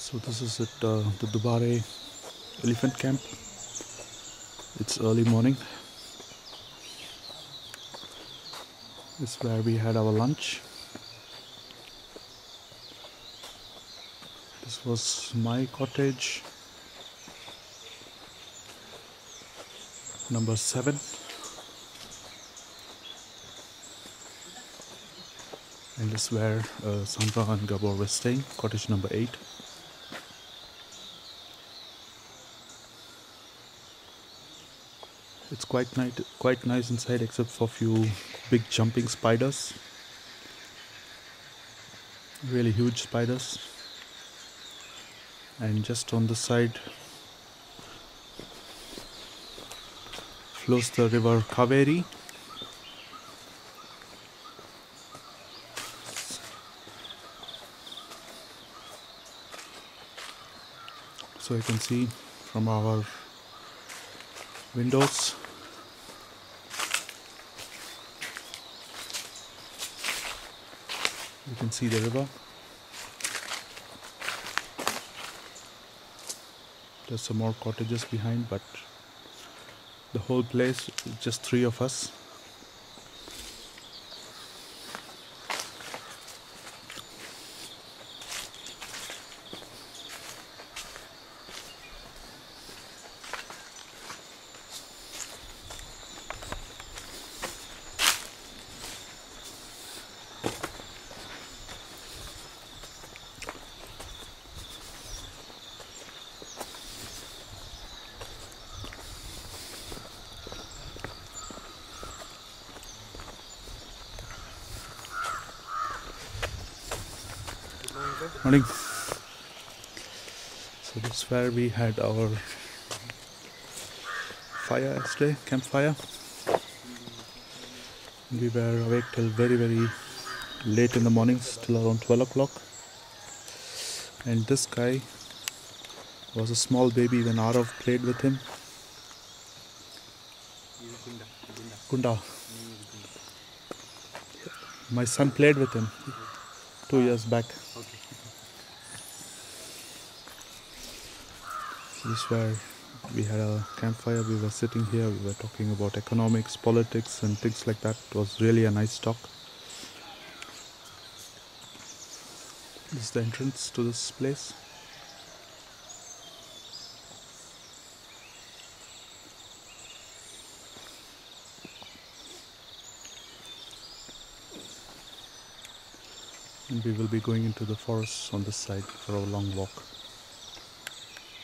So this is at the Dubare Elephant Camp. It's early morning. This is where we had our lunch. This was my cottage, number 7. And this is where Sandra and Gabor were staying, cottage number 8. It's quite nice inside, except for a few big jumping spiders. Really huge spiders. And just on the side flows the river Kaveri. So you can see from our windows. You can see the river. There's some more cottages behind, but the whole place, just 3 of us. Morning. So this is where we had our fire yesterday, campfire. We were awake till very late in the mornings, till around 12 o'clock. And this guy was a small baby when Arav played with him. Gunda. My son played with him 2 years back. So this is where we had a campfire. We were sitting here, we were talking about economics, politics and things like that. It was really a nice talk. This is the entrance to this place. And we will be going into the forest on this side for a long walk.